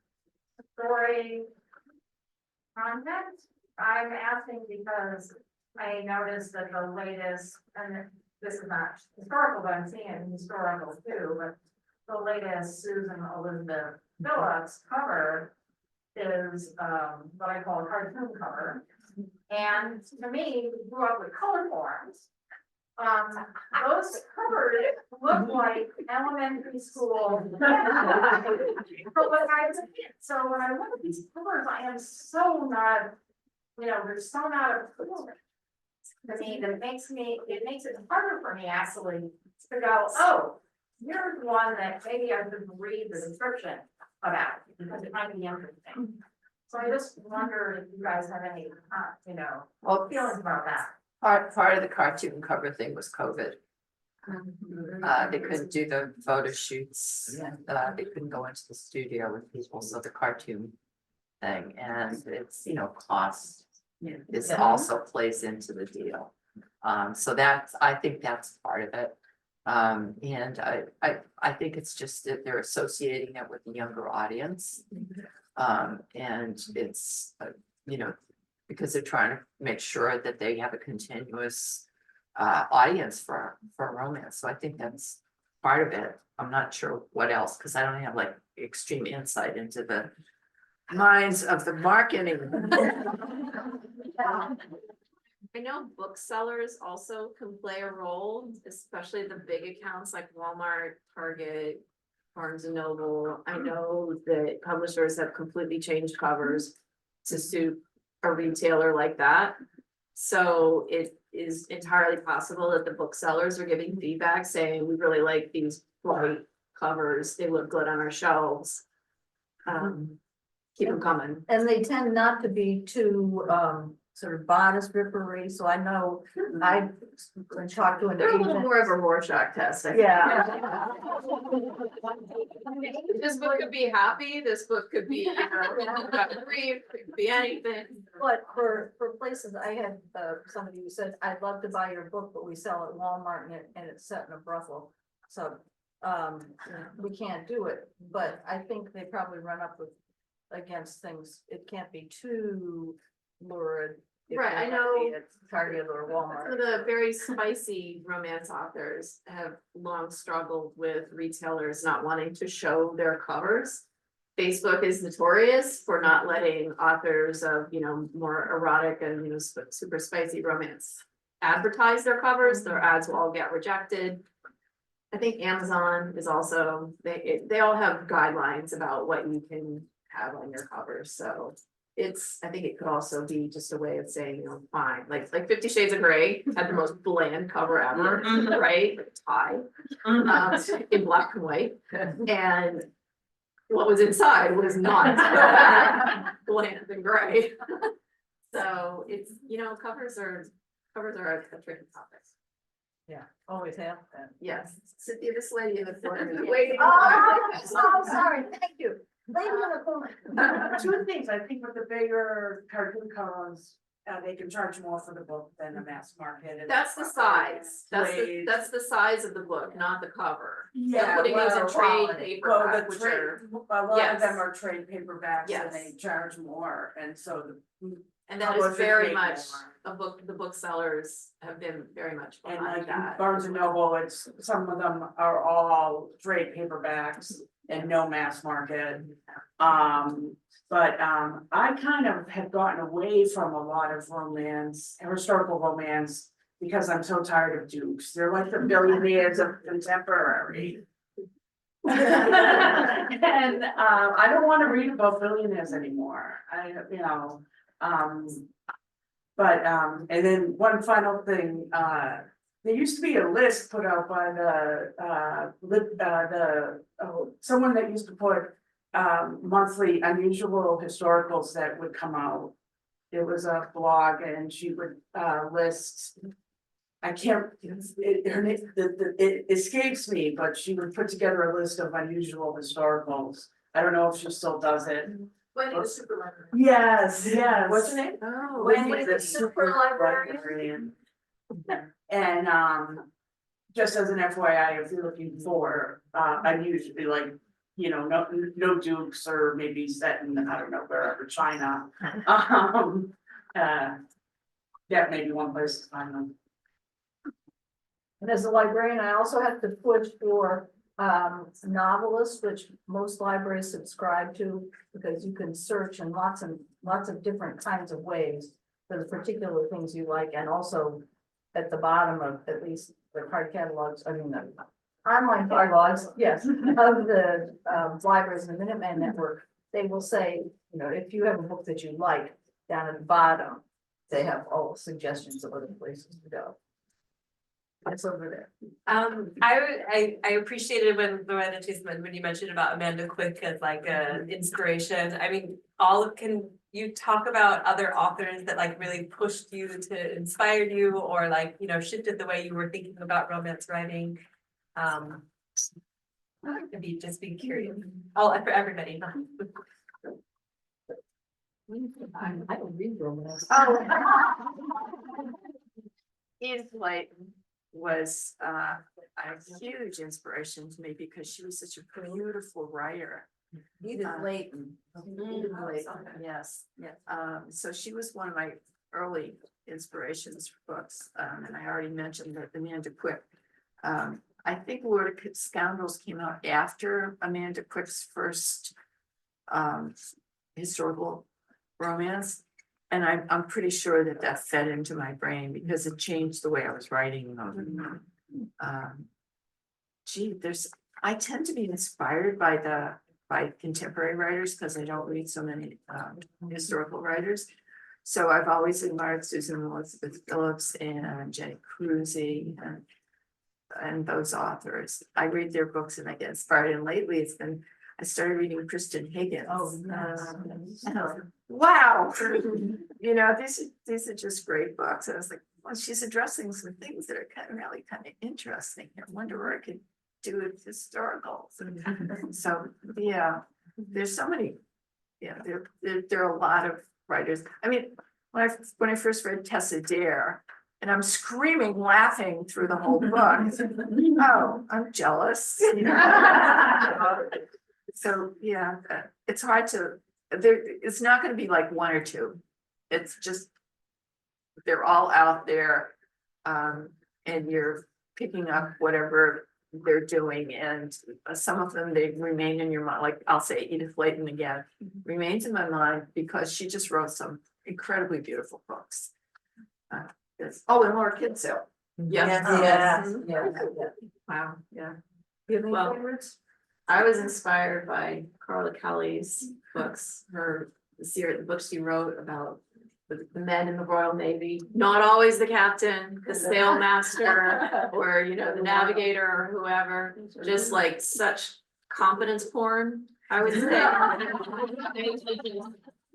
story content? I'm asking because I noticed that the latest, and this is not historical, but I'm seeing historical too, but the latest Susan Elizabeth Phillips cover is, what I call a cartoon cover. And to me, who grew up with color forms, those covers look like elementary school. But when I was a kid, so when I look at these covers, I am so not, they're so not appealing. I mean, it makes it harder for me actually to go, oh, here's one that maybe I should read the description about, because it might be interesting. So I just wonder if you guys have any, Well, feelings about that. part of the cartoon cover thing was COVID. They couldn't do the photo shoots, they couldn't go into the studio with people, so the cartoon thing, and it's, cost is also plays into the deal. So I think that's part of it. And I think it's just that they're associating it with the younger audience. And it's, because they're trying to make sure that they have a continuous audience for romance. So I think that's part of it. I'm not sure what else, because I don't have like extreme insight into the minds of the marketing. I know booksellers also can play a role, especially the big accounts like Walmart, Target, Barnes and Noble. I know that publishers have completely changed covers to suit a retailer like that. So it is entirely possible that the booksellers are giving feedback saying, we really like these bright covers, they look good on our shelves. Keep them coming. And they tend not to be too, sort of bodice rippery, so I know I talked to an They're a little agent. more of a Rorschach test, I think. Yeah. This book could be happy, this book could be, grief, it could be anything. But for places, I had somebody who said, I'd love to buy your book, but we sell at Walmart and it's set in a brothel. So we can't do it, but I think they probably run up against things. It can't be too lurid. Right, I know. It's Target or Some Walmart. of the very spicy romance authors have long struggled with retailers not wanting to show their covers. Facebook is notorious for not letting authors of, more erotic and, super spicy romance advertise their covers. Their ads will all get rejected. I think Amazon is also, they all have guidelines about what you can have on your covers, so. I think it could also be just a way of saying, fine, like 50 Shades of Grey had the most bland cover ever, right? Tie, in black and white, and what was inside was not bland and gray. So it's, covers are a tricky topic. Yeah, always have been. Yes, Cynthia, this lady in the corner. Oh, sorry, thank you. Lady in the corner. Two things, I think with the bigger cartoon covers, they can charge more for the book than the mass market. And That's the size, that's the size of the book, not the cover. Yeah, Putting these in well, trade well, paperback, the which trade, are, a lot yes. of them are trade paperbacks Yes. and they charge more, and so and that is publishers very make much more. the booksellers have been very much And behind like in that. Barnes and Noble, some of them are all trade paperbacks and no mass market. But I kind of have gotten away from a lot of historical romance, because I'm so tired of dukes. They're like the billionaires of contemporary. And I don't want to read about billionaires anymore. But and then one final thing, there used to be a list put out by someone that used to put monthly unusual historicals that would come out. It was a blog and she would list. I can't, it escapes me, but she would put together a list of unusual historicals. I don't know if she still does it. Wendy the super librarian. Yes, yes. What's her name? Oh. Wendy the super librarian. And just as an FYI, if you're looking for unusually like, you know, no dukes or maybe set in, I don't know, wherever, China. That may be one place to find them. And as a librarian, I also have to push for novelists, which most libraries subscribe to, because you can search in lots of different kinds of ways for the particular things you like, and also at the bottom of at least the card catalogs, I mean, the online catalogs, yes, of the libraries and the Minuteman Network, they will say, you know, if you have a book that you like, down at the bottom, they have all suggestions of other places to go. It's over there. I appreciated when Loretta Chase, when you mentioned about Amanda Quick as like a inspiration. I mean, can you talk about other authors that like really pushed you to inspire you, or like, you know, shifted the way you were thinking about romance writing? I'd just be curious. For everybody. I don't read romance. Edith Layton was a huge inspiration to me because she was such a beautiful writer. Edith Layton. Edith Layton, yes. So she was one of my early inspirations for books, and I already mentioned that Amanda Quick. I think Lord Scoundrels came out after Amanda Quick's first historical romance. And I'm pretty sure that fed into my brain because it changed the way I was writing them. I tend to be inspired by contemporary writers because I don't read so many historical writers. So I've always admired Susan Elizabeth Phillips and Jenny Cruzy and those authors. I read their books and I get inspired. And lately I started reading Kristen Higgins. Wow. You know, these are just great books. I was like, well, she's addressing some things that are really kind of interesting. I wonder where I could do with historicals. So yeah, there's so many, there are a lot of writers. I mean, when I first read Tessa Dare, and I'm screaming, laughing through the whole book. Oh, I'm jealous. So yeah, it's hard to. It's not going to be like one or two. It's just they're all out there, and you're picking up whatever they're doing, and some of them they remain in your mind. Like I'll say Edith Layton again remains in my mind because she just wrote some incredibly beautiful books. And Laura Kinsale. Yes. Wow. Yeah. You have any Well, favorites? I was inspired by Carla Kelly's books, the books she wrote about the men in the Royal Navy, not always the captain, the sailmaster, or, you know, the navigator or whoever, just like such competence porn, I would say.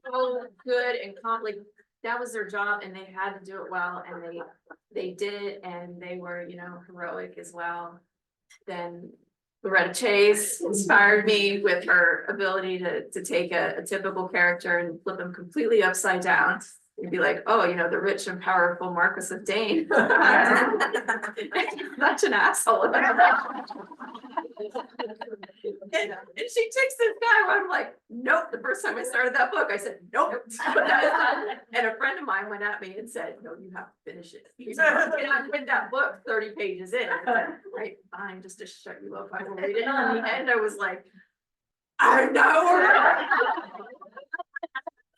So good and like that was their job and they had to do it well and they did it and they were, you know, heroic as well. Then Loretta Chase inspired me with her ability to take a typical character and flip him completely upside down. You'd be like, oh, you know, the rich and powerful Marquis of Dane. Such an asshole. And she takes this guy where I'm like, nope. The first time I started that book, I said, nope. And a friend of mine went at me and said, no, you have to finish it. And I read that book 30 pages in. I said, right, fine, just to shut you up, I will read it. And in the end, I was like, I know.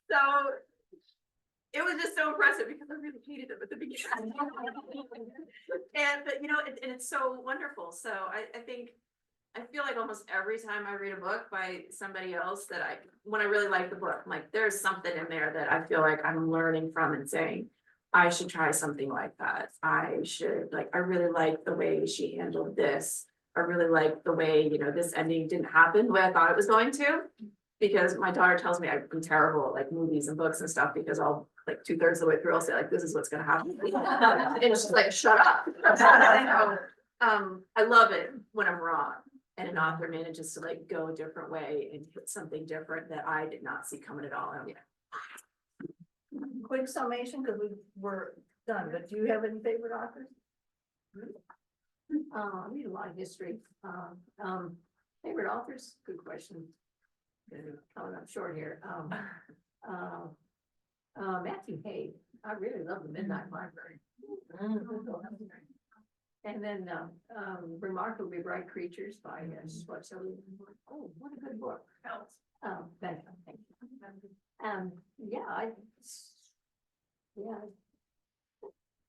So it was just so impressive because I really hated him at the beginning. And you know, and it's so wonderful. So I feel like almost every time I read a book by somebody else when I really like the book, I'm like, there's something in there that I feel like I'm learning from and saying, I should try something like that. I should, like, I really like the way she handled this. I really like the way, you know, this ending didn't happen the way I thought it was going to. Because my daughter tells me I'm terrible at like movies and books and stuff, because I'll like 2/3 of the way through, I'll say like, this is what's gonna happen. And she's like, shut up. I love it when I'm wrong. And an author manages to like go a different way and hit something different that I did not see coming at all. And I'm like, Quick summation, because we were done, but do you have any favorite authors? I read a lot of history. Favorite authors? Good question. Coming up short here. Matthew Haig. I really love the Midnight Library. And then, Remarkably Bright Creatures by Schwartz-Sullivan. Oh, what a good book. Thank you.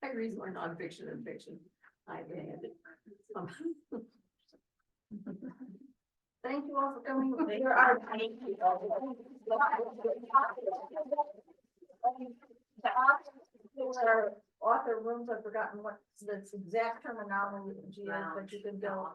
I read more nonfiction than fiction. I admit it. Thank you all for coming. There are. There are author rooms, I've forgotten what the exact terminology is, but you can go